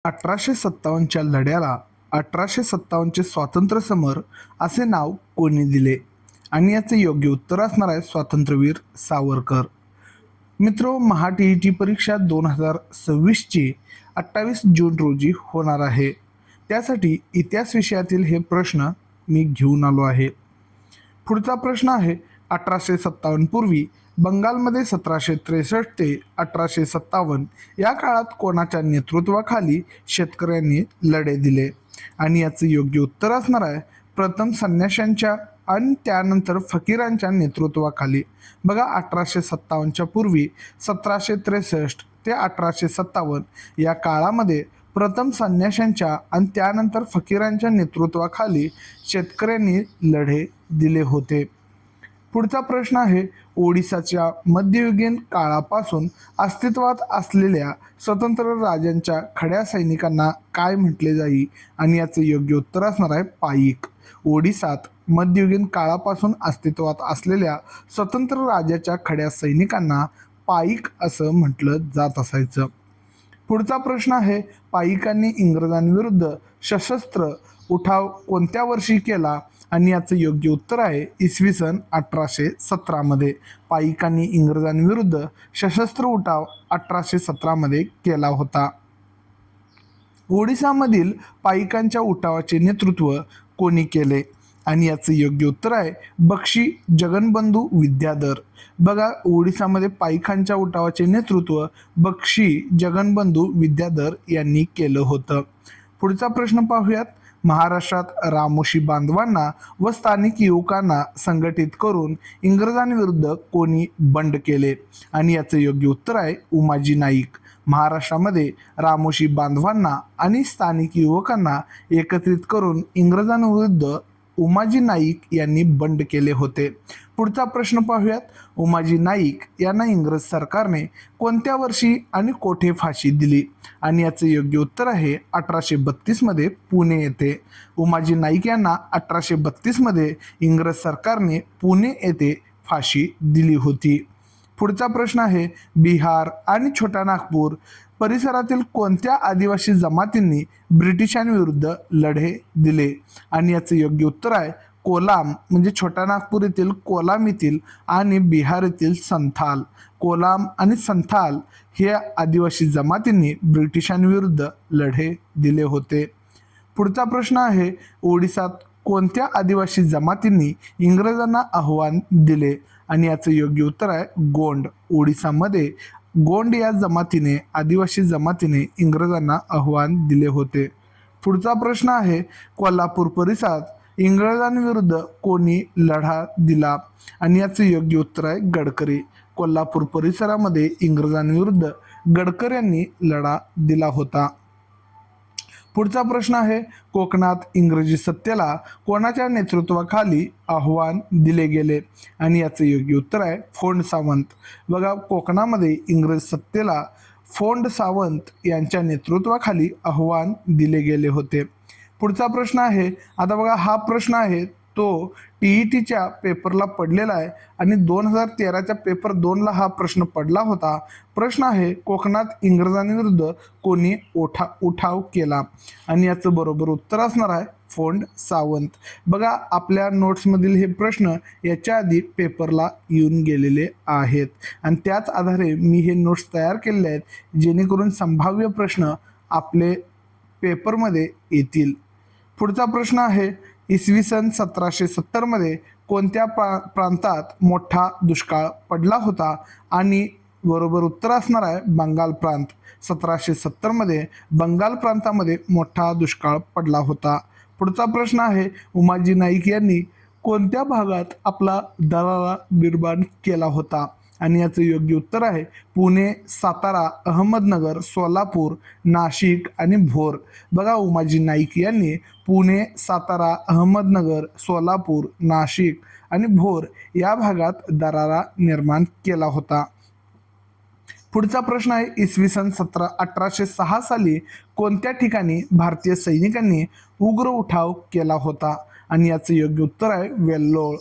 1857च्या लढ्याला 1857चे स्वातंत्र्य समर असे नाव कोणी दिले? आणि याचे योग्य उत्तर असणार आहे स्वातंत्र्यवीर सावरकर. मित्रो, महा-टी-ई-टी परीक्षा 2026ची 28 जून रोजी होणार आहे. त्यासाठी इतिहास विषयातील हे प्रश्न मी घेऊन आलो आहे. पुढचा प्रश्न आहे, 1857 पूर्वी बंगालमध्ये 1763 ते 1857 या काळात कोणाच्या नेतृत्वाखाली शेतकऱ्यांनी लढे दिले? आणि याचं योग्य उत्तर असणार आहे प्रथम संन्याशांच्या आणि त्यानंतर फकीरांच्या नेतृत्वाखाली. बघा, 1857च्या पूर्वी 1763 ते 1857 या काळामध्ये प्रथम संन्याशांच्या आणि त्यानंतर फकीरांच्या नेतृत्वाखाली शेतकऱ्यांनी लढे दिले होते. पुढचा प्रश्न आहे, ओडिसाच्या मध्ययुगीन काळापासून अस्तित्वात असलेल्या स्वतंत्र राज्यांच्या खड्या सैनिकांना काय म्हटले जाई? आणि याचे योग्य उत्तर असणार आहे पाईक. ओडिसात मध्ययुगीन काळापासून अस्तित्वात असलेल्या स्वतंत्र राज्याच्या खड्या सैनिकांना पाईक असं म्हटलं जात असायचं. पुढचा प्रश्न आहे, पाईकांनी इंग्रजांविरुद्ध सशस्त्र उठाव कोणत्या वर्षी केला? आणि याचं योग्य उत्तर आहे इसवी सन 1817 मध्ये. पाईकांनी इंग्रजांविरुद्ध सशस्त्र उठाव 1817 मध्ये केला होता. ओडिसामधील पाईकांच्या उठावाचे नेतृत्व कोणी केले? आणि याचं योग्य उत्तर आहे बक्षी जगनबंधू विद्याधर. बघा, ओडिसामध्ये पाईकांच्या उठावाचे नेतृत्व बक्षी जगनबंधू विद्याधर यांनी केलं होतं. पुढचा प्रश्न पाहूयात, महाराष्ट्रात रामोशी बांधवांना व स्थानिक युवकांना संघटित करून इंग्रजांविरुद्ध कोणी बंड केले? आणि याचं योग्य उत्तर आहे उमाजी नाईक. महाराष्ट्रामध्ये रामोशी बांधवांना आणि स्थानिक युवकांना एकत्रित करून इंग्रजांविरुद्ध उमाजी नाईक यांनी बंड केले होते. पुढचा प्रश्न पाहूयात, उमाजी नाईक यांना इंग्रज सरकारने कोणत्या वर्षी आणि कोठे फाशी दिली? आणि याचे योग्य उत्तर आहे 1832 मध्ये पुणे येथे. उमाजी नाईक यांना 1832 मध्ये इंग्रज सरकारने पुणे येथे फाशी दिली होती. पुढचा प्रश्न आहे, बिहार आणि छोटा नागपूर परिसरातील कोणत्या आदिवासी जमातींनी ब्रिटिशांविरुद्ध लढे दिले? आणि याचे योग्य उत्तर आहे कोलाम, म्हणजे छोटा नागपूर येथील कोलाम येथील आणि बिहार येथील संथाल. कोलाम आणि संथाल हे आदिवासी जमातींनी ब्रिटिशांविरुद्ध लढे दिले होते. पुढचा प्रश्न आहे, ओडिसात कोणत्या आदिवासी जमातींनी इंग्रजांना आव्हान दिले? आणि याचं योग्य उत्तर आहे गोंड. ओडिसामध्ये गोंड या जमातीने, आदिवासी जमातीने इंग्रजांना आव्हान दिले होते. पुढचा प्रश्न आहे, कोल्हापूर परिसरात इंग्रजांविरुद्ध कोणी लढा दिला? आणि याचं योग्य उत्तर आहे गडकरी. कोल्हापूर परिसरामध्ये इंग्रजांविरुद्ध गडकऱ्यांनी लढा दिला होता. पुढचा प्रश्न आहे, कोकणात इंग्रजी सत्तेला कोणाच्या नेतृत्वाखाली आव्हान दिले गेले? आणि याचं योग्य उत्तर आहे फोंड सावंत. बघा, कोकणामध्ये इंग्रज सत्तेला फोंड सावंत यांच्या नेतृत्वाखाली आव्हान दिले गेले होते. पुढचा प्रश्न आहे, आता बघा हा प्रश्न आहे तो टी-ई-टीच्या पेपरला पडलेला आहे आणि 2013च्या पेपर 2ला हा प्रश्न पडला होता. प्रश्न आहे, कोकणात इंग्रजांविरुद्ध कोणी उठाव केला? आणि याचं बरोबर उत्तर असणार आहे फोंड सावंत. बघा, आपल्या नोट्समधील हे प्रश्न याच्या आधी पेपरला येऊन गेलेले आहेत आणि त्याच आधारे मी हे नोट्स तयार केलेले आहेत जेणेकरून संभाव्य प्रश्न आपले पेपरमध्ये येतील. पुढचा प्रश्न आहे, इसवी सन 1770 मध्ये कोणत्या प्रांतात मोठा दुष्काळ पडला होता? आणि बरोबर उत्तर असणार आहे बंगाल प्रांत. 1770 मध्ये बंगाल प्रांतामध्ये मोठा दुष्काळ पडला होता. पुढचा प्रश्न आहे, उमाजी नाईक यांनी कोणत्या भागात आपला दरारा निर्माण केला होता? आणि याचं योग्य उत्तर आहे पुणे, सातारा, अहमदनगर, सोलापूर, नाशिक आणि भोर. बघा, उमाजी नाईक यांनी पुणे, सातारा, अहमदनगर, सोलापूर, नाशिक आणि भोर या भागात दरारा निर्माण केला होता. पुढचा प्रश्न आहे, इसवी सन 1806 साली कोणत्या ठिकाणी भारतीय सैनिकांनी उग्र उठाव केला होता? आणि याचं योग्य उत्तर आहे वेल्लोळ.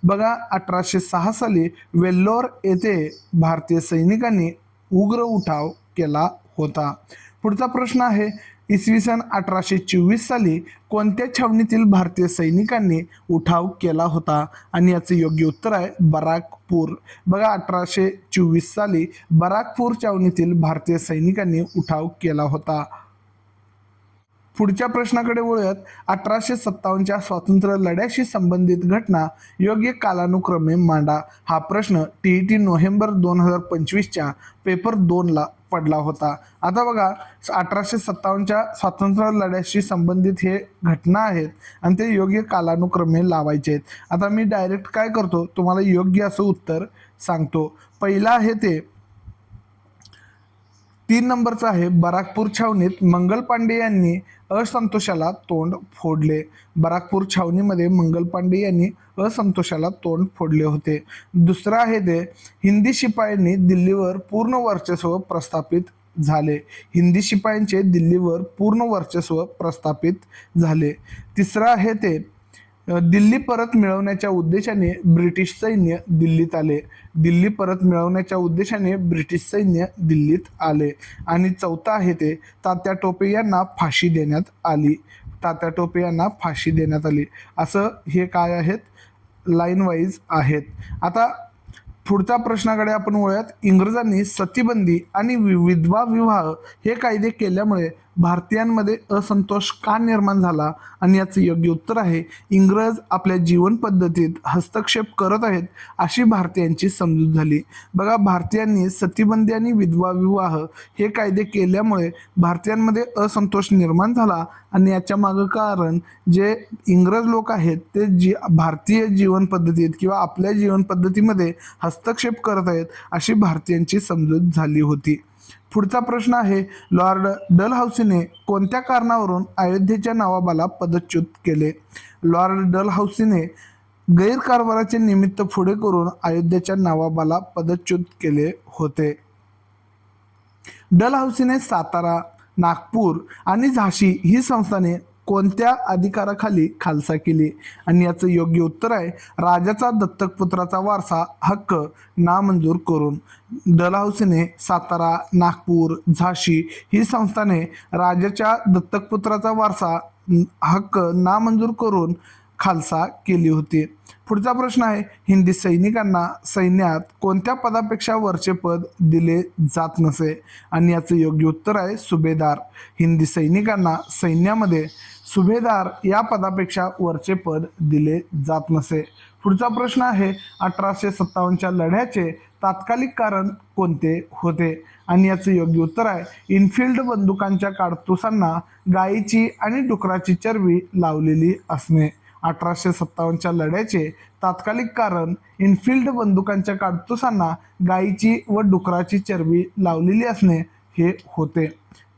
बघा, 1806 साली वेल्लोर येथे भारतीय सैनिकांनी उग्र उठाव केला होता. पुढचा प्रश्न आहे, इसवी सन 1824 साली कोणत्या छावणीतील भारतीय सैनिकांनी उठाव केला होता? आणि याचं योग्य उत्तर आहे बराकपूर. बघा 1824 साली बराकपूर छावणीतील भारतीय सैनिकांनी उठाव केला होता. पुढच्या प्रश्नाकडे वळूयात. 1857च्या स्वातंत्र्य लढ्याशी संबंधित घटना योग्य कालानुक्रमे मांडा. हा प्रश्न TET नोव्हेंबर 2025च्या पेपर 2ला पडला होता. आता बघा 1857च्या स्वातंत्र्य लढ्याशी संबंधित हे घटना आहेत आणि ते योग्य कालानुक्रमे लावायचे आहेत. आता मी डायरेक्ट काय करतो, तुम्हाला योग्य असं उत्तर सांगतो. पहिला आहे ते 3 नंबरचा आहे, बराकपूर छावणीत मंगल पांडे यांनी असंतोषाला तोंड फोडले. बराकपूर छावणीमध्ये मंगल पांडे यांनी असंतोषाला तोंड फोडले होते. दुसरं आहे ते हिंदी शिपायांनी दिल्लीवर पूर्ण वर्चस्व प्रस्थापित झाले. हिंदी शिपायांचे दिल्लीवर पूर्ण वर्चस्व प्रस्थापित झाले. तिसरं आहे ते दिल्ली परत मिळवण्याच्या उद्देशाने ब्रिटिश सैन्य दिल्लीत आले. दिल्ली परत मिळवण्याच्या उद्देशाने ब्रिटिश सैन्य दिल्लीत आले. आणि चौथा आहे ते तात्या टोपे यांना फाशी देण्यात आली. तात्या टोपे यांना फाशी देण्यात आली. असं हे काय आहेत, लाईन वाईज आहेत. आता पुढच्या प्रश्नाकडे आपण वळूयात. इंग्रजांनी सतीबंदी आणि विधवा विवाह हे कायदे केल्यामुळे भारतीयांमध्ये असंतोष का निर्माण झाला? आणि याचं योग्य उत्तर आहे इंग्रज आपल्या जीवन पद्धतीत हस्तक्षेप करत आहेत अशी भारतीयांची समजूत झाली. बघा भारतीयांनी सतीबंदी आणि विधवा विवाह हे कायदे केल्यामुळे भारतीयांमध्ये असंतोष निर्माण झाला आणि याच्या मागं कारण जे इंग्रज लोक आहेत ते भारतीय जीवन पद्धतीत किंवा आपल्या जीवन पद्धतीमध्ये हस्तक्षेप करत आहेत अशी भारतीयांची समजूत झाली होती. पुढचा प्रश्न आहे, लॉर्ड डलहौसीने कोणत्या कारणावरून अयोध्येच्या नवाबाला पदच्युत केले? लॉर्ड डलहौसीने गैरकारभाराचे निमित्त पुढे करून अयोध्येच्या नवाबाला पदच्युत केले होते. डलहौसीने सातारा, नागपूर आणि झाशी ही संस्थाने कोणत्या अधिकाराखाली खालसा केली? आणि याचं योग्य उत्तर आहे राजाचा दत्तक पुत्राचा वारसा हक्क नामंजूर करून. डलहौसीने सातारा, नागपूर, झाशी ही संस्थाने राजाच्या दत्तक पुत्राचा वारसा हक्क नामंजूर करून खालसा केली होती. पुढचा प्रश्न आहे, हिंदी सैनिकांना सैन्यात कोणत्या पदापेक्षा वरचे पद दिले जात नसे? आणि याचं योग्य उत्तर आहे सुभेदार. हिंदी सैनिकांना सैन्यामध्ये सुभेदार या पदापेक्षा वरचे पद दिले जात नसे. पुढचा प्रश्न आहे, 1857च्या लढ्याचे तात्कालिक कारण कोणते होते? आणि याचं योग्य उत्तर आहे इनफिल्ड बंदुकांच्या काडतुसांना गायीची आणि डुकराची चरबी लावलेली असणे. 1857च्या लढ्याचे तात्कालिक कारण इनफिल्ड बंदुकांच्या काडतुसांना गायीची व डुकराची चरबी लावलेली असणे हे होते.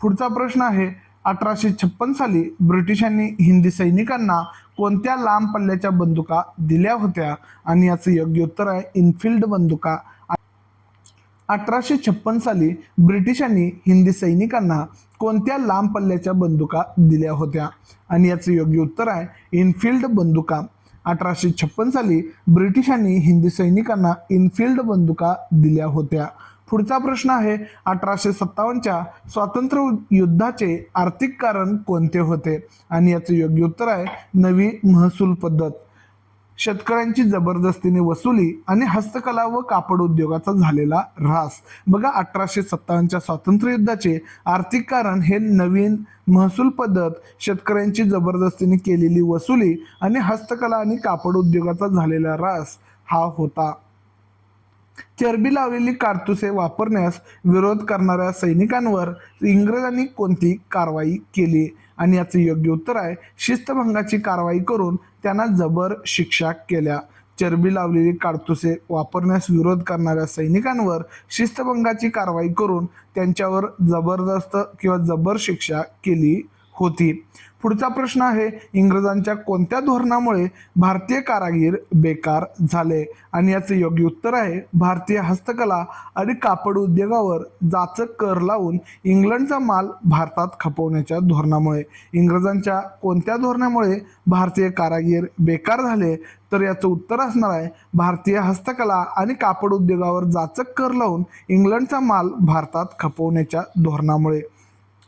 पुढचा प्रश्न आहे, 1856 साली ब्रिटिशांनी हिंदी सैनिकांना कोणत्या लांब पल्ल्याच्या बंदुका दिल्या होत्या? आणि याचं योग्य उत्तर आहे इनफिल्ड बंदुका. 1856 साली ब्रिटिशांनी हिंदी सैनिकांना कोणत्या लांब पल्ल्याच्या बंदुका दिल्या होत्या? आणि याचं योग्य उत्तर आहे इनफिल्ड बंदुका. 1856 साली ब्रिटिशांनी हिंदी सैनिकांना इनफिल्ड बंदुका दिल्या होत्या. पुढचा प्रश्न आहे, 1857च्या स्वातंत्र्य युद्धाचे आर्थिक कारण कोणते होते? आणि याचं योग्य उत्तर आहे नवी महसूल पद्धत. शेतकऱ्यांची जबरदस्तीने वसुली आणि हस्तकला व कापड उद्योगाचा झालेला ऱ्हास. बघा 1857च्या स्वातंत्र्य युद्धाचे आर्थिक कारण हे नवीन महसूल पद्धत, शेतकऱ्यांची जबरदस्तीने केलेली वसुली आणि हस्तकला आणि कापड उद्योगाचा झालेला ऱ्हास हा होता. चरबी लावलेली काडतुसे वापरण्यास विरोध करणाऱ्या सैनिकांवर इंग्रजांनी कोणती कारवाई केली? आणि याचं योग्य उत्तर आहे शिस्तभंगाची कारवाई करून त्यांना जबर शिक्षा केल्या. चरबी लावलेली काडतुसे वापरण्यास विरोध करणाऱ्या सैनिकांवर शिस्तभंगाची कारवाई करून त्यांच्यावर जबरदस्त किंवा जबर शिक्षा केली होती. पुढचा प्रश्न आहे, इंग्रजांच्या कोणत्या धोरणामुळे भारतीय कारागीर बेकार झाले? आणि याचं योग्य उत्तर आहे भारतीय हस्तकला आणि कापड उद्योगावर जाचक कर लावून इंग्लंडचा माल भारतात खपवण्याच्या धोरणामुळे. इंग्रजांच्या कोणत्या धोरणामुळे भारतीय कारागीर बेकार झाले? तर याचं उत्तर असणार आहे भारतीय हस्तकला आणि कापड उद्योगावर जाचक कर लावून इंग्लंडचा माल भारतात खपवण्याच्या धोरणामुळे.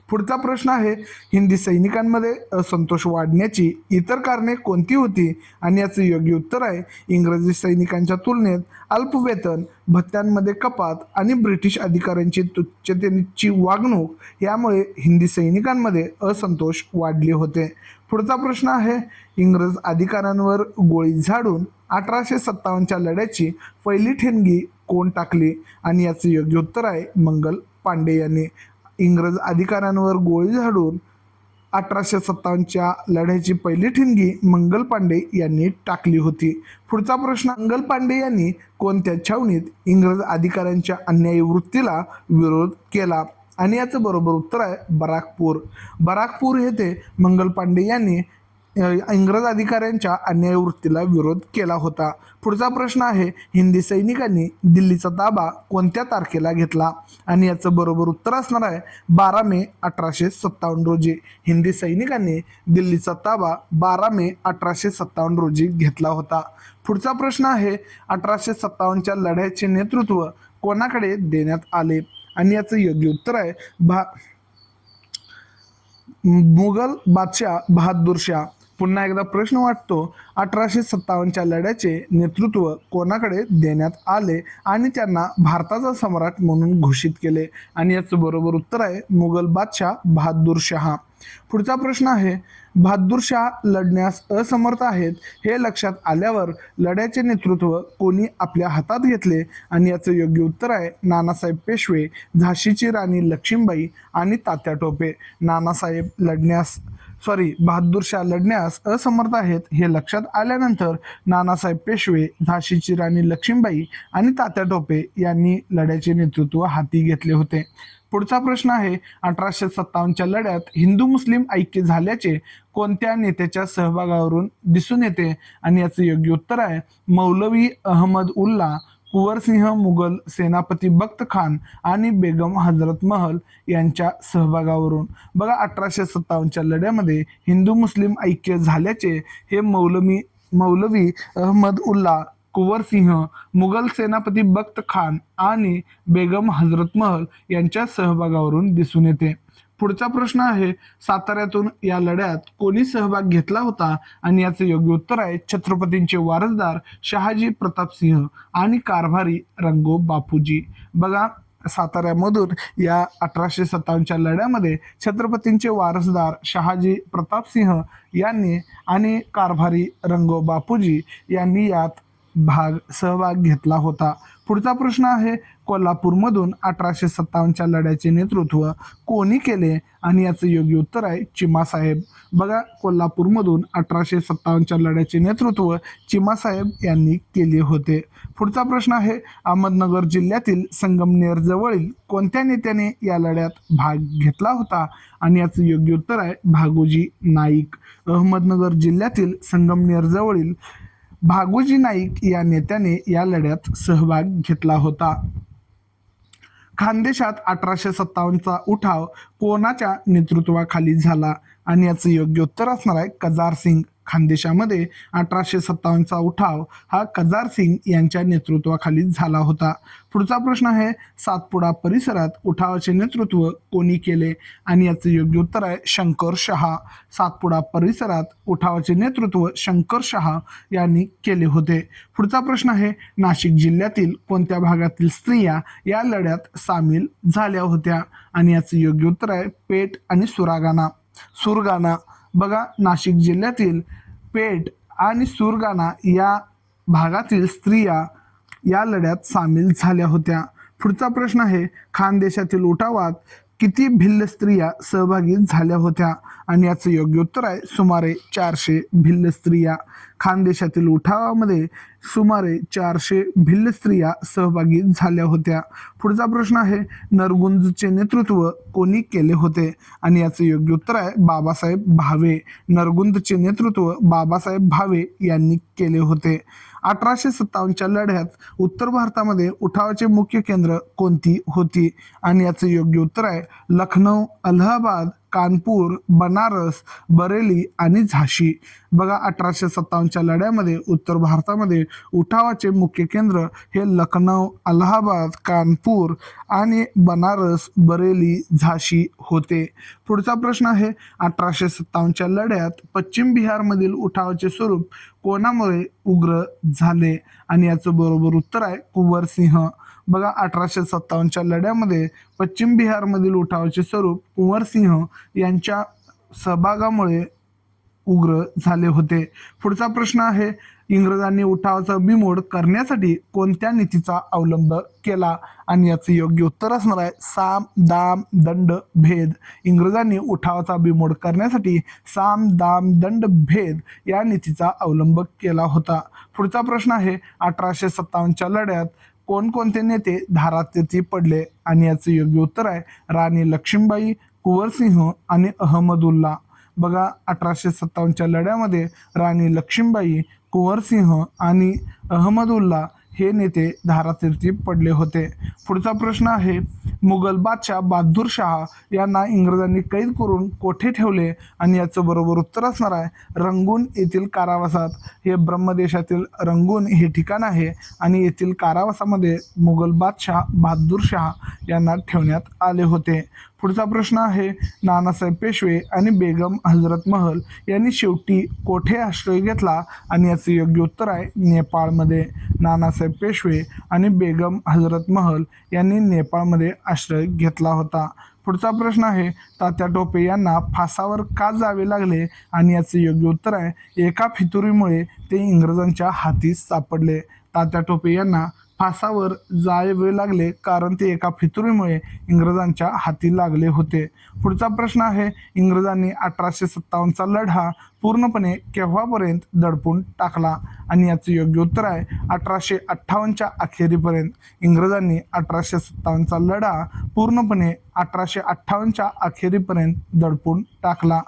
पुढचा प्रश्न आहे, हिंदी सैनिकांमध्ये असंतोष वाढण्याची इतर कारणे कोणती होती? आणि याचं योग्य उत्तर आहे, इंग्रजी सैनिकांच्या तुलनेत अल्प वेतन, भत्त्यांमध्ये कपात आणि ब्रिटिश अधिकाऱ्यांची तुच्छतेची वागणूक यामुळे हिंदी सैनिकांमध्ये असंतोष वाढले होते. पुढचा प्रश्न आहे, इंग्रज अधिकाऱ्यांवर गोळी झाडून 1857च्या लढ्याची पहिली ठिणगी कोण टाकली? आणि याचं योग्य उत्तर आहे, मंगल पांडे यांनी. इंग्रज अधिकाऱ्यांवर गोळी झाडून 1857च्या लढ्याची पहिली ठिणगी मंगल पांडे यांनी टाकली होती. पुढचा प्रश्न, मंगल पांडे यांनी कोणत्या छावणीत इंग्रज अधिकाऱ्यांच्या अन्यायी वृत्तीला विरोध केला? आणि याचं बरोबर उत्तर आहे बराकपूर. बराकपूर येथे मंगल पांडे यांनी इंग्रज अधिकाऱ्यांच्या अन्यायी वृत्तीला विरोध केला होता. पुढचा प्रश्न आहे, हिंदी सैनिकांनी दिल्लीचा ताबा कोणत्या तारखेला घेतला? आणि याचं बरोबर उत्तर असणार आहे 12 मे 1857 रोजी. हिंदी सैनिकांनी दिल्लीचा ताबा 12 मे 1857 रोजी घेतला होता. पुढचा प्रश्न आहे, 1857च्या लढ्याचे नेतृत्व कोणाकडे देण्यात आले? आणि याचं योग्य उत्तर आहे मुघल बादशाह बहादूर शाह. पुन्हा एकदा प्रश्न वाटतो, 1857च्या लढ्याचे नेतृत्व कोणाकडे देण्यात आले आणि त्यांना भारताचा सम्राट म्हणून घोषित केले? आणि याचं बरोबर उत्तर आहे मुघल बादशाह बहादूर शाह. पुढचा प्रश्न आहे, बहादूर शाह लढण्यास असमर्थ आहेत हे लक्षात आल्यावर लढ्याचे नेतृत्व कोणी आपल्या हातात घेतले? आणि याचं योग्य उत्तर आहे नानासाहेब पेशवे, झाशीची राणी लक्ष्मीबाई आणि तात्या टोपे. बहादूर शाह लढण्यास असमर्थ आहेत हे लक्षात आल्यानंतर नानासाहेब पेशवे, झाशीची राणी लक्ष्मीबाई आणि तात्या टोपे यांनी लढ्याचे नेतृत्व हाती घेतले होते. पुढचा प्रश्न आहे, 1857च्या लढ्यात हिंदू मुस्लिम ऐक्य झाल्याचे कोणत्या नेत्याच्या सहभागावरून दिसून येते? आणि याचं योग्य उत्तर आहे मौलवी अहमद उल्ला, कुंवरसिंह, मुघल सेनापती बख्त खान आणि बेगम हजरत महल यांच्या सहभागावरून. बघा, 1857च्या लढ्यामध्ये हिंदू मुस्लिम ऐक्य झाल्याचे हे मौलवी अहमद उल्ला, कुंवरसिंह, मुघल सेनापती बख्त खान आणि बेगम हजरत महल यांच्या सहभागावरून दिसून येते. पुढचा प्रश्न आहे, साताऱ्यातून या लढ्यात कोणी सहभाग घेतला होता? आणि याचे योग्य उत्तर आहे छत्रपतींचे वारसदार शहाजी प्रतापसिंह आणि कारभारी रंगो बापूजी. बघा, साताऱ्यामधून या 1857च्या लढ्यामध्ये छत्रपतींचे वारसदार शहाजी प्रतापसिंह यांनी आणि कारभारी रंगो बापूजी यांनी यात सहभाग घेतला होता. पुढचा प्रश्न आहे, कोल्हापूरमधून 1857च्या लढ्याचे नेतृत्व कोणी केले? आणि याचं योग्य उत्तर आहे चिमासाहेब. बघा, कोल्हापूरमधून 1857च्या लढ्याचे नेतृत्व चिमासाहेब यांनी केले होते. पुढचा प्रश्न आहे, अहमदनगर जिल्ह्यातील संगमनेर जवळील कोणत्या नेत्याने या लढ्यात भाग घेतला होता? आणि याचं योग्य उत्तर आहे भागोजी नाईक. अहमदनगर जिल्ह्यातील संगमनेर जवळील भागोजी नाईक या नेत्याने या लढ्यात सहभाग घेतला होता. खानदेशात 1857चा उठाव कोणाच्या नेतृत्वाखाली झाला? आणि याचं योग्य उत्तर असणार आहे कजार सिंग. खानदेशामध्ये 1857चा उठाव हा कजार सिंग यांच्या नेतृत्वाखाली झाला होता. पुढचा प्रश्न आहे, सातपुडा परिसरात उठावाचे नेतृत्व कोणी केले? आणि याचं योग्य उत्तर आहे शंकर शहा. सातपुडा परिसरात उठावाचे नेतृत्व शंकर शहा यांनी केले होते. पुढचा प्रश्न आहे, नाशिक जिल्ह्यातील कोणत्या भागातील स्त्रिया या लढ्यात सामील झाल्या होत्या? आणि याचं योग्य उत्तर आहे पेठ आणि सुरगाणा. बघा, नाशिक जिल्ह्यातील पेठ आणि सुरगाणा या भागातील स्त्रिया या लढ्यात सामील झाल्या होत्या. पुढचा प्रश्न आहे, खानदेशातील उठावात किती भिल्ल स्त्रिया सहभागी झाल्या होत्या? आणि याचं योग्य उत्तर आहे सुमारे 400 भिल्ल स्त्रिया. खानदेशातील उठावामध्ये सुमारे 400 भिल्ल स्त्रिया सहभागी झाल्या होत्या. पुढचा प्रश्न आहे, नरगुंदचे नेतृत्व कोणी केले होते? आणि याचं योग्य उत्तर आहे बाबासाहेब भावे. नरगुंदचे नेतृत्व बाबासाहेब भावे यांनी केले होते. 1857च्या लढ्यात उत्तर भारतामध्ये उठावाचे मुख्य केंद्र कोणती होती? आणि याचं योग्य उत्तर आहे लखनौ, अलाहाबाद कानपूर, बनारस, बरेली आणि झाशी. बघा 1857च्या लढ्यामध्ये उत्तर भारतामध्ये उठावाचे मुख्य केंद्र हे लखनौ, अलाहाबाद, कानपूर आणि बनारस, बरेली, झाशी होते. पुढचा प्रश्न आहे 1857च्या लढ्यात पश्चिम बिहारमधील उठावाचे स्वरूप कोणामुळे उग्र झाले आणि याचं बरोबर उत्तर आहे कुंवर सिंह. बघा 1857च्या लढ्यामध्ये पश्चिम बिहारमधील उठावाचे स्वरूप कुंवर सिंह यांच्या सहभागामुळे उग्र झाले होते. पुढचा प्रश्न आहे इंग्रजांनी उठावाचा बिमोड करण्यासाठी कोणत्या नीतीचा अवलंब केला आणि याचे योग्य उत्तर असणार आहे साम, दाम, दंड, भेद. इंग्रजांनी उठावाचा बिमोड करण्यासाठी साम, दाम, दंड, भेद या नीतीचा अवलंब केला होता. पुढचा प्रश्न आहे 1857च्या लढ्यात कोणकोणते नेते धारातीर्थी पडले आणि याचे योग्य उत्तर आहे राणी लक्ष्मीबाई, कुंवरसिंह आणि अहमदुल्ला. बघा 1857च्या लढ्यामध्ये राणी लक्ष्मीबाई, कुंवरसिंह आणि अहमदुल्ला हे नेते धारातीर्थी पडले होते. पुढचा प्रश्न आहे मुघल बादशाह बहादूर शाह यांना इंग्रजांनी कैद करून कोठे ठेवले आणि याचं बरोबर उत्तर असणार आहे रंगून येथील कारावासात. हे ब्रह्मदेशातील रंगून हे ठिकाण आहे आणि येथील कारावासामध्ये मुघल बादशाह बहादूर शाह यांना ठेवण्यात आले होते. पुढचा प्रश्न आहे नानासाहेब पेशवे आणि बेगम हजरत महल यांनी शेवटी कोठे आश्रय घेतला आणि याचे योग्य उत्तर आहे नेपाळमध्ये. नानासाहेब पेशवे आणि बेगम हजरत महल यांनी नेपाळमध्ये आश्रय घेतला होता. पुढचा प्रश्न आहे तात्या टोपे यांना फासावर का जावे लागले आणि याचे योग्य उत्तर आहे एका फितुरीमुळे ते इंग्रजांच्या हाती सापडले. तात्या टोपे यांना फासावर जावे लागले कारण ते एका फितुरीमुळे इंग्रजांच्या हाती लागले होते. पुढचा प्रश्न आहे इंग्रजांनी 1857चा लढा पूर्णपणे केव्हापर्यंत दडपून टाकला आणि याचे योग्य उत्तर आहे 1858च्या अखेरीपर्यंत. इंग्रजांनी 1857चा लढा पूर्णपणे 1858च्या अखेरीपर्यंत दडपून टाकला.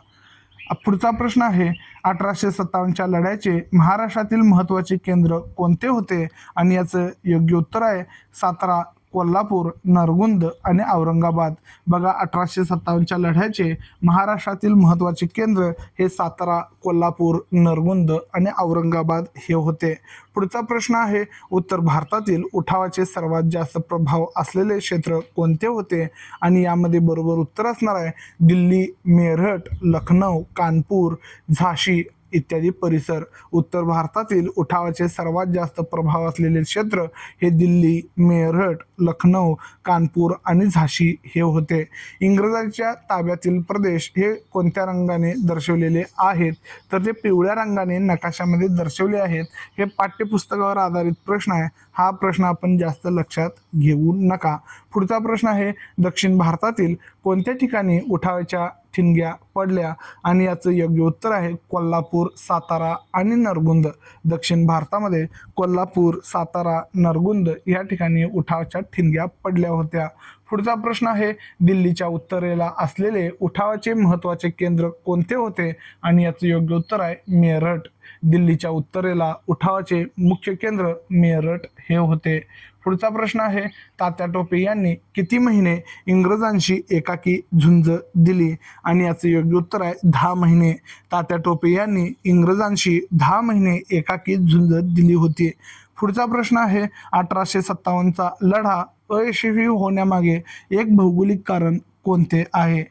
पुढचा प्रश्न आहे 1857च्या लढ्याचे महाराष्ट्रातील महत्त्वाचे केंद्र कोणते होते आणि याचं योग्य उत्तर आहे सातारा, कोल्हापूर, नरगुंद आणि औरंगाबाद. बघा 1857च्या लढ्याचे महाराष्ट्रातील महत्त्वाचे केंद्र हे सातारा, कोल्हापूर, नरगुंद आणि औरंगाबाद हे होते. पुढचा प्रश्न आहे उत्तर भारतातील उठावाचे सर्वात जास्त प्रभाव असलेले क्षेत्र कोणते होते आणि यामध्ये बरोबर उत्तर असणार आहे दिल्ली, मेरठ, लखनौ, कानपूर, झाशी इत्यादी परिसर. उत्तर भारतातील उठावाचे सर्वात जास्त प्रभाव असलेले क्षेत्र हे दिल्ली, मेरठ, लखनौ, कानपूर आणि झाशी हे होते. इंग्रजांच्या ताब्यातील प्रदेश हे कोणत्या रंगाने दर्शवलेले आहेत तर ते पिवळ्या रंगाने नकाशामध्ये दर्शवले आहेत. हे पाठ्यपुस्तकावर आधारित प्रश्न आहे. हा प्रश्न आपण जास्त लक्षात घेऊ नका. पुढचा प्रश्न आहे दक्षिण भारतातील कोणत्या ठिकाणी उठावाच्या ठिणग्या पडल्या आणि याचं योग्य उत्तर आहे कोल्हापूर, सातारा आणि नरगुंद. दक्षिण भारतामध्ये कोल्हापूर, सातारा, नरगुंद या ठिकाणी उठावाच्या ठिणग्या पडल्या होत्या. पुढचा प्रश्न आहे दिल्लीच्या उत्तरेला असलेले उठावाचे महत्त्वाचे केंद्र कोणते होते आणि याचं योग्य उत्तर आहे मेरठ. दिल्लीच्या उत्तरेला उठावाचे मुख्य केंद्र मेरठ हे होते. पुढचा प्रश्न आहे तात्या टोपे यांनी किती महिने इंग्रजांशी एकाकी झुंज दिली आणि याचे योग्य उत्तर आहे 10 महिने. तात्या टोपे यांनी इंग्रजांशी 10 महिने एकाकी झुंज दिली होती. पुढचा प्रश्न आहे 1857चा लढा अयशस्वी होण्यामागे एक भौगोलिक कारण कोणते आहे.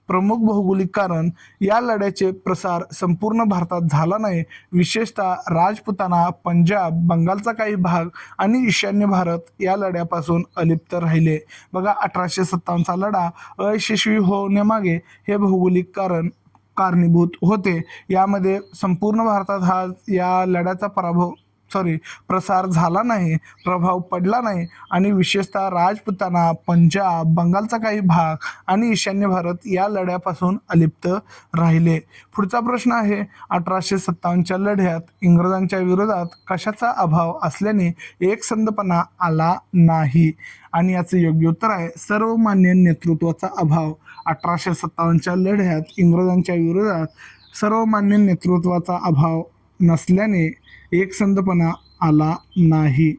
प्रमुख भौगोलिक कारण या लढ्याचे प्रसार संपूर्ण भारतात झाला नाही. विशेषतः राजपुताना, पंजाब, बंगालचा काही भाग आणि ईशान्य भारत या लढ्यापासून अलिप्त राहिले. बघा 1857चा लढा अयशस्वी होण्यामागे हे भौगोलिक कारण कारणीभूत होते. यामध्ये संपूर्ण भारतात या लढ्याचा प्रसार झाला नाही, प्रभाव पडला नाही आणि विशेषतः राजपुताना, पंजाब, बंगालचा काही भाग आणि ईशान्य भारत या लढ्यापासून अलिप्त राहिले. पुढचा प्रश्न आहे 1857च्या लढ्यात इंग्रजांच्या विरोधात कशाचा अभाव असल्याने एकसंधपणा आला नाही आणि याचे योग्य उत्तर आहे सर्वमान्य नेतृत्वाचा अभाव. 1857च्या लढ्यात इंग्रजांच्या विरोधात सर्वमान्य नेतृत्वाचा अभाव नसल्याने एकसंधपणा आला नाही.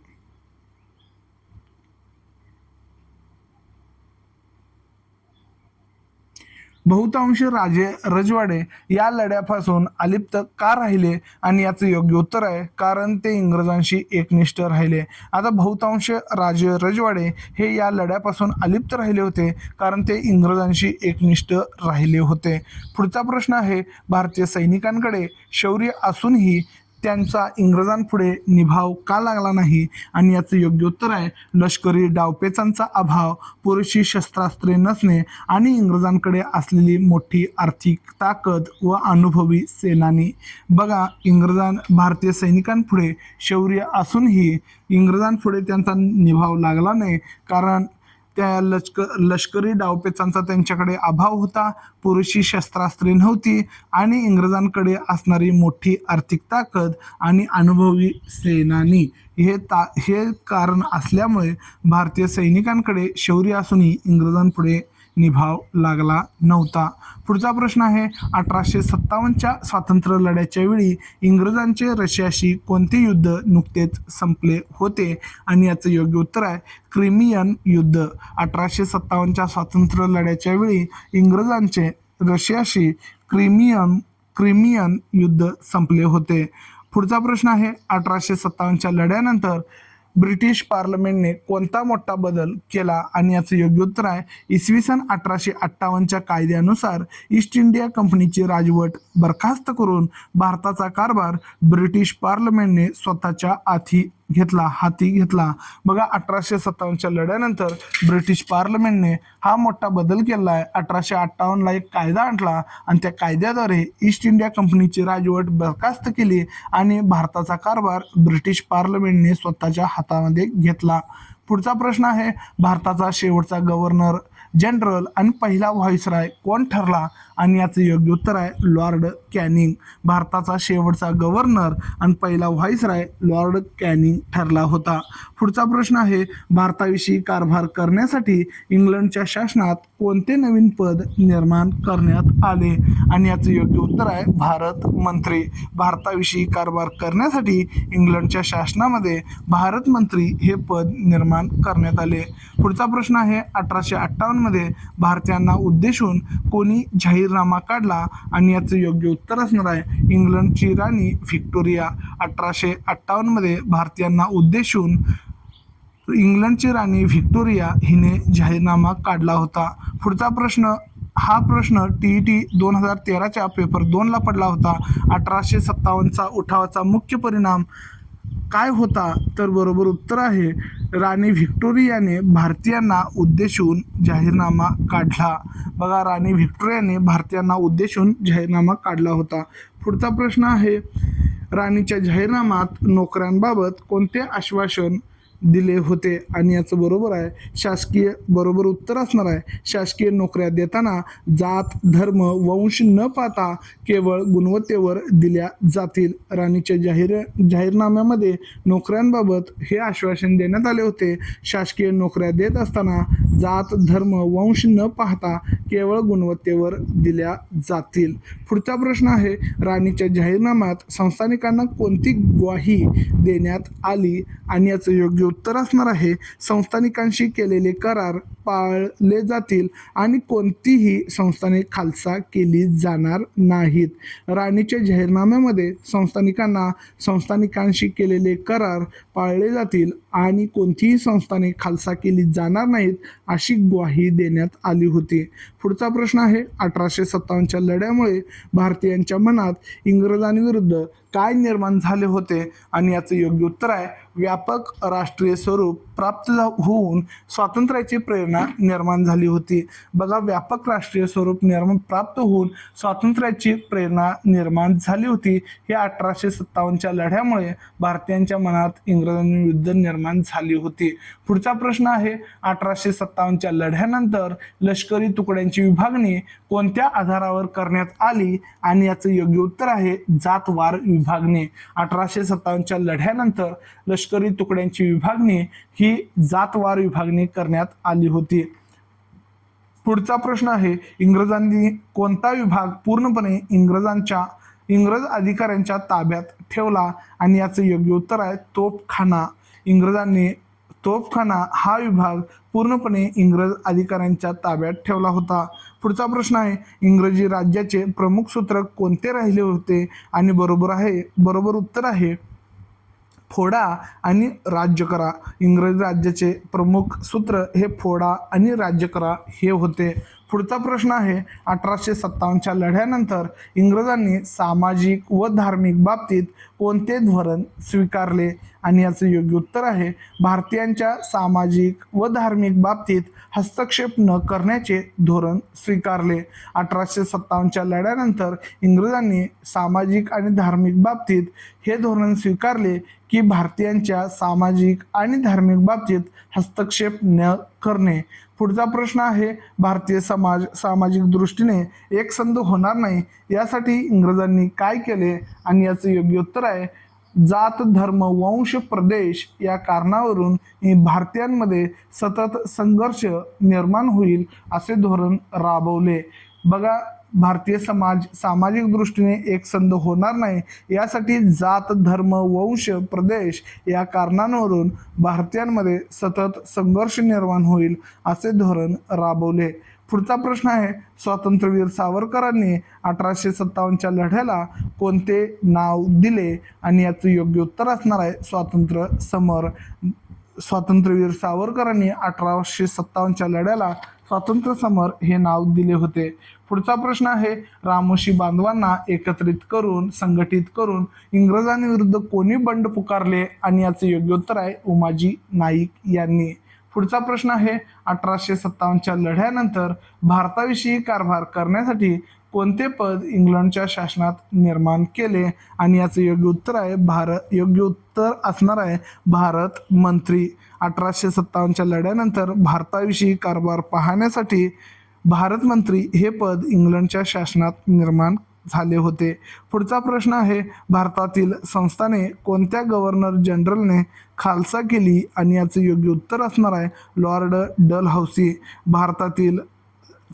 बहुतांश राजे रजवाडे या लढ्यापासून अलिप्त का राहिले आणि याचं योग्य उत्तर आहे कारण ते इंग्रजांशी एकनिष्ठ राहिले. आता बहुतांश राजे रजवाडे हे या लढ्यापासून अलिप्त राहिले होते कारण ते इंग्रजांशी एकनिष्ठ राहिले होते. पुढचा प्रश्न आहे, भारतीय सैनिकांकडे शौर्य असूनही त्यांचा इंग्रजांपुढे निभाव का लागला नाही आणि याचं योग्य उत्तर आहे लष्करी डावपेचांचा अभाव, पुरेशी शस्त्रास्त्रे नसणे आणि इंग्रजांकडे असलेली मोठी आर्थिक ताकद व अनुभवी सेनानी. बघा, भारतीय सैनिकांपुढे शौर्य असूनही इंग्रजांपुढे त्यांचा निभाव लागला नाही कारण त्या लष्करी डावपेचांचा त्यांच्याकडे अभाव होता, पुरेशी शस्त्रास्त्रे नव्हती आणि इंग्रजांकडे असणारी मोठी आर्थिक ताकद आणि अनुभवी सेनानी हे कारण असल्यामुळे भारतीय सैनिकांकडे शौर्य असूनही इंग्रजांपुढे निभाव लागला नव्हता. पुढचा प्रश्न आहे, 1857च्या स्वातंत्र्य लढ्याच्या वेळी इंग्रजांचे रशियाशी कोणते युद्ध नुकतेच संपले होते आणि याचं योग्य उत्तर आहे क्रिमियन युद्ध. 1857च्या स्वातंत्र्य लढ्याच्या वेळी इंग्रजांचे रशियाशी क्रिमियन युद्ध संपले होते. पुढचा प्रश्न आहे, 1857च्या लढ्यानंतर ब्रिटिश पार्लमेंटने कोणता मोठा बदल केला आणि याचं योग्य उत्तर आहे इसवी सन 1858च्या कायद्यानुसार ईस्ट इंडिया कंपनीची राजवट बरखास्त करून भारताचा कारभार ब्रिटिश पार्लमेंटने स्वतःच्या हाती घेतला. बघा, 1857च्या लढ्यानंतर ब्रिटिश पार्लमेंटने हा मोठा बदल केला आहे. 1858ला एक कायदा आणला आणि त्या कायद्याद्वारे ईस्ट इंडिया कंपनीची राजवट बरखास्त केली आणि भारताचा कारभार ब्रिटिश पार्लमेंटने स्वतःच्या हातामध्ये घेतला. पुढचा प्रश्न आहे, भारताचा शेवटचा गव्हर्नर जनरल आणि पहिला व्हाईसराय कोण ठरला आणि याचं योग्य उत्तर आहे लॉर्ड कॅनिंग. भारताचा शेवटचा गव्हर्नर आणि पहिला व्हाईसराय लॉर्ड कॅनिंग ठरला होता. पुढचा प्रश्न आहे, भारताविषयी कारभार करण्यासाठी इंग्लंडच्या शासनात कोणते नवीन पद निर्माण करण्यात आले आणि याचं योग्य उत्तर आहे भारत मंत्री. भारताविषयी कारभार करण्यासाठी इंग्लंडच्या शासनामध्ये भारत मंत्री हे पद निर्माण करण्यात आले. पुढचा प्रश्न आहे, 1858मध्ये भारतीयांना उद्देशून कोणी जाहीरनामा काढला आणि याचं योग्य उत्तर असणार आहे इंग्लंडची राणी व्हिक्टोरिया. 1858मध्ये भारतीयांना उद्देशून इंग्लंडची राणी व्हिक्टोरिया हिने जाहीरनामा काढला होता. पुढचा प्रश्न, हा प्रश्न TET 2013च्या पेपर 2ला पडला होता. 1857चा उठावाचा मुख्य परिणाम काय होता तर बरोबर उत्तर आहे राणी व्हिक्टोरियाने भारतीयांना उद्देशून जाहीरनामा काढला. बघा, राणी व्हिक्टोरियाने भारतीयांना उद्देशून जाहीरनामा काढला होता. पुढचा प्रश्न आहे, राणीच्या जाहीरनाम्यात नोकऱ्यांबाबत कोणते आश्वासन दिले होते आणि याचं बरोबर आहे बरोबर उत्तर असणार आहे शासकीय नोकऱ्या देताना जात धर्म वंश न पाहता केवळ गुणवत्तेवर दिल्या जातील. राणीच्या जाहीरनाम्यामध्ये नोकऱ्यांबाबत हे आश्वासन देण्यात आले होते. शासकीय नोकऱ्या देत असताना जात धर्म वंश न पाहता केवळ गुणवत्तेवर दिल्या जातील. पुढचा प्रश्न आहे, राणीच्या जाहीरनाम्यात संस्थानिकांना कोणती ग्वाही देण्यात आली आणि याचं योग्य उत्तर असणार आहे संस्थानिकांशी केलेले करार पाळले जातील आणि कोणतीही संस्थानिक खालसा केली जाणार नाहीत. राणीच्या जाहीरनाम्यामध्ये संस्थानिकांशी केलेले करार पाळले जातील आणि कोणतीही संस्थानिक खालसा केली जाणार नाहीत अशी ग्वाही देण्यात आली होती. पुढचा प्रश्न आहे, 1857च्या लढ्यामुळे भारतीयांच्या मनात इंग्रजांविरुद्ध काय निर्माण झाले होते आणि याचं योग्य उत्तर आहे व्यापक राष्ट्रीय स्वरूप प्राप्त होऊन स्वातंत्र्याची प्रेरणा निर्माण झाली होती. बघा, व्यापक राष्ट्रीय स्वरूप प्राप्त होऊन स्वातंत्र्याची प्रेरणा निर्माण झाली होती. हे 1857च्या लढ्यामुळे भारतीयांच्या मनात इंग्रजांविरुद्ध निर्माण झाली होती. पुढचा प्रश्न आहे, 1857च्या लढ्यानंतर लष्करी तुकड्यांची विभागणी कोणत्या आधारावर करण्यात आली आणि याचं योग्य उत्तर आहे जातवार विभागणी. 1857च्या लढ्यानंतर लष्करी तुकड्यांची विभागणी ही जातवार विभागणी करण्यात आली होती. पुढचा प्रश्न आहे, इंग्रजांनी कोणता विभाग पूर्णपणे इंग्रज अधिकाऱ्यांच्या ताब्यात ठेवला आणि याचं योग्य उत्तर आहे तोफखाना. इंग्रजांनी तोफखाना हा विभाग पूर्णपणे इंग्रज अधिकाऱ्यांच्या ताब्यात ठेवला होता. पुढचा प्रश्न आहे, इंग्रजी राज्याचे प्रमुख सूत्र कोणते राहिले होते? आणि बरोबर उत्तर आहे फोडा आणि राज्य करा. इंग्रजी राज्याचे प्रमुख सूत्र हे फोडा आणि राज्य करा हे होते. पुढचा प्रश्न आहे, 1857च्या लढ्यानंतर इंग्रजांनी सामाजिक व धार्मिक बाबतीत कोणते धोरण स्वीकारले? आणि याचं योग्य उत्तर आहे भारतीयांच्या सामाजिक व धार्मिक बाबतीत हस्तक्षेप न करण्याचे धोरण स्वीकारले. 1857च्या लढ्यानंतर इंग्रजांनी सामाजिक आणि धार्मिक बाबतीत हे धोरण स्वीकारले की भारतीयांच्या सामाजिक आणि धार्मिक बाबतीत हस्तक्षेप न करणे. पुढचा प्रश्न आहे, भारतीय समाज सामाजिक दृष्टीने एकसंध होणार नाही यासाठी इंग्रजांनी काय केले? आणि याचं योग्य उत्तर आहे जात धर्म वंश प्रदेश या कारणावरून भारतीयांमध्ये सतत संघर्ष निर्माण होईल असे धोरण राबवले. बघा, भारतीय समाज सामाजिक दृष्टीने एकसंध होणार नाही यासाठी जात धर्म वंश प्रदेश या कारणांवरून भारतीयांमध्ये सतत संघर्ष निर्माण होईल असे धोरण राबवले. पुढचा प्रश्न आहे, स्वातंत्र्यवीर सावरकरांनी 1857च्या लढ्याला कोणते नाव दिले? आणि याचं योग्य उत्तर असणार आहे स्वातंत्र्य समर. स्वातंत्र्यवीर सावरकरांनी 1857च्या लढ्याला स्वातंत्र्य समर हे नाव दिले होते. पुढचा प्रश्न आहे, रामोशी बांधवांना एकत्रित करून संघटित करून इंग्रजांविरुद्ध कोणी बंड पुकारले? आणि याचे योग्य उत्तर आहे उमाजी नाईक यांनी. पुढचा प्रश्न आहे, 1857च्या लढ्यानंतर भारताविषयी कारभार करण्यासाठी कोणते पद इंग्लंडच्या शासनात निर्माण केले? आणि याचे योग्य उत्तर असणार आहे भारत मंत्री. 1857च्या लढ्यानंतर भारताविषयी कारभार पाहण्यासाठी भारत मंत्री हे पद इंग्लंडच्या शासनात निर्माण झाले होते. पुढचा प्रश्न आहे, भारतातील संस्थाने कोणत्या गव्हर्नर जनरलने खालसा केली? आणि याचे योग्य उत्तर असणार आहे लॉर्ड डलहौसी. भारतातील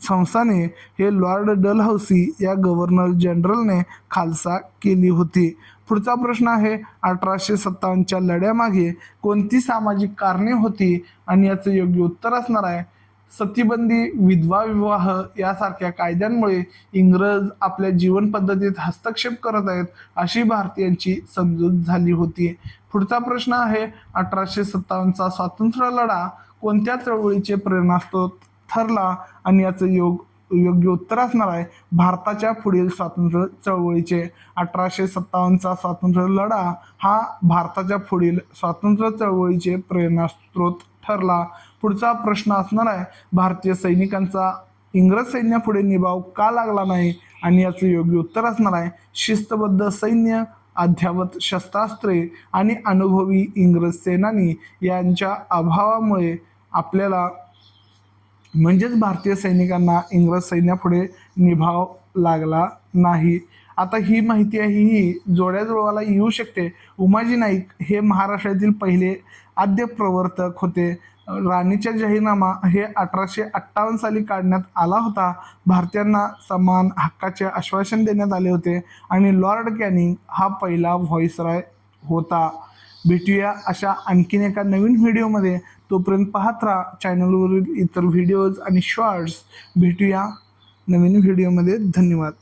संस्थाने हे लॉर्ड डलहौसी या गव्हर्नर जनरलने खालसा केली होती. पुढचा प्रश्न आहे, 1857च्या लढ्यामागे कोणती सामाजिक कारणे होती? आणि याचे योग्य उत्तर असणार आहे सतीबंदी, विधवा विवाह यासारख्या कायद्यांमुळे इंग्रज आपल्या जीवन पद्धतीत हस्तक्षेप करत आहेत अशी भारतीयांची समजूत झाली होती. पुढचा प्रश्न आहे, 1857चा स्वातंत्र्य लढा कोणत्या चळवळीचे प्रेरणास्त्रोत ठरला? आणि याचं योग्य उत्तर असणार आहे भारताच्या पुढील स्वातंत्र्य चळवळीचे. 1857चा स्वातंत्र्य लढा हा भारताच्या पुढील स्वातंत्र्य चळवळीचे प्रेरणास्त्रोत ठरला. पुढचा प्रश्न असणार आहे, भारतीय सैनिकांचा इंग्रज सैन्यापुढे निभाव का लागला नाही? आणि याचं योग्य उत्तर असणार आहे शिस्तबद्ध सैन्य, अद्ययावत शस्त्रास्त्रे आणि अनुभवी इंग्रज सेनानी यांच्या अभावामुळे आपल्याला म्हणजेच भारतीय सैनिकांना इंग्रज सैन्यापुढे निभाव लागला नाही. आता ही माहिती आहे ही जोड्याजुळवाला येऊ शकते. उमाजी नाईक हे महाराष्ट्रातील पहिले आद्य प्रवर्तक होते. राणीचा जाहीरनामा हे 1858 साली काढण्यात आला होता. भारतीयांना समान हक्काचे आश्वासन देण्यात आले होते आणि लॉर्ड कॅनिंग हा पहिला व्हॉइसरॉय होता. भेटूया अशा आणखीन एका नवीन व्हिडिओमध्ये. तोपर्यंत पाहत राहा चॅनलवरील इतर व्हिडिओज आणि शॉर्ट्स. भेटूया नवीन व्हिडिओमध्ये. धन्यवाद.